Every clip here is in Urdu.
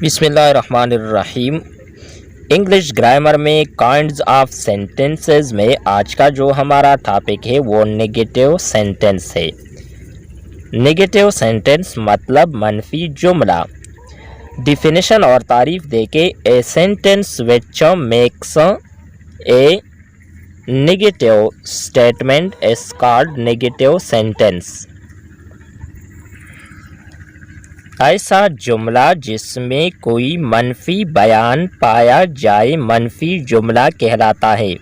بسم اللہ الرحمن الرحیم۔ انگلش گرامر میں کائنڈز آف سینٹنسز میں آج کا جو ہمارا ٹاپک ہے وہ نیگیٹو سینٹنس ہے۔ نیگیٹو سینٹنس مطلب منفی جملہ۔ ڈیفینیشن اور تعریف دے کے a sentence which makes a negative statement is called negative sentence. ایسا جملہ جس میں کوئی منفی بیان پایا جائے منفی جملہ کہلاتا ہے۔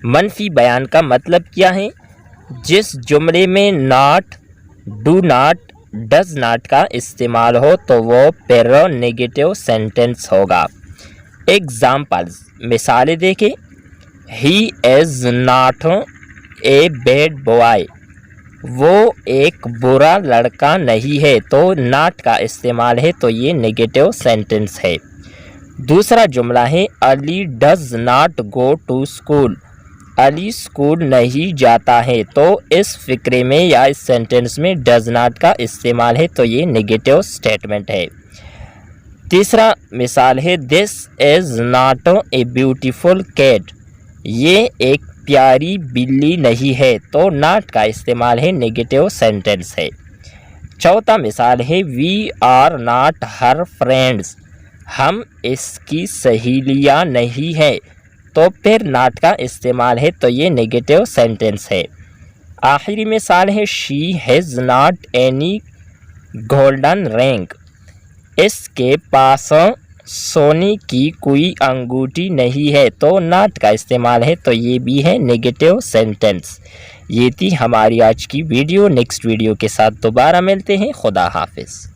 منفی بیان کا مطلب کیا ہے؟ جس جملے میں not, do not, does not کا استعمال ہو تو وہ پھر نیگیٹو سینٹنس ہوگا۔ ایگزامپلز، مثالیں دیکھیں۔ He is not a bad boy, وہ ایک برا لڑکا نہیں ہے، تو ناٹ کا استعمال ہے تو یہ نیگیٹو سینٹنس ہے۔ دوسرا جملہ ہے Ali does not go to school, Ali school نہیں جاتا ہے، تو اس فقرے میں یا اس سینٹنس میں ڈز ناٹ کا استعمال ہے تو یہ نیگیٹو اسٹیٹمنٹ ہے۔ تیسرا مثال ہے this is not a beautiful cat, یہ ایک پیاری بلی نہیں ہے، تو ناٹ کا استعمال ہے نیگیٹو سینٹنس ہے۔ چوتھا مثال ہے we are not her friends, ہم اس کی سہیلیاں نہیں ہیں، تو پھر ناٹ کا استعمال ہے تو یہ نیگیٹو سینٹنس ہے۔ آخری مثال ہے she has not any golden رنگ، اس کے پاس سونے کی کوئی انگوٹھی نہیں ہے، تو ناٹ کا استعمال ہے تو یہ بھی ہے نیگیٹو سینٹنس۔ یہ تھی ہماری آج کی ویڈیو۔ نیکسٹ ویڈیو کے ساتھ دوبارہ ملتے ہیں۔ خدا حافظ۔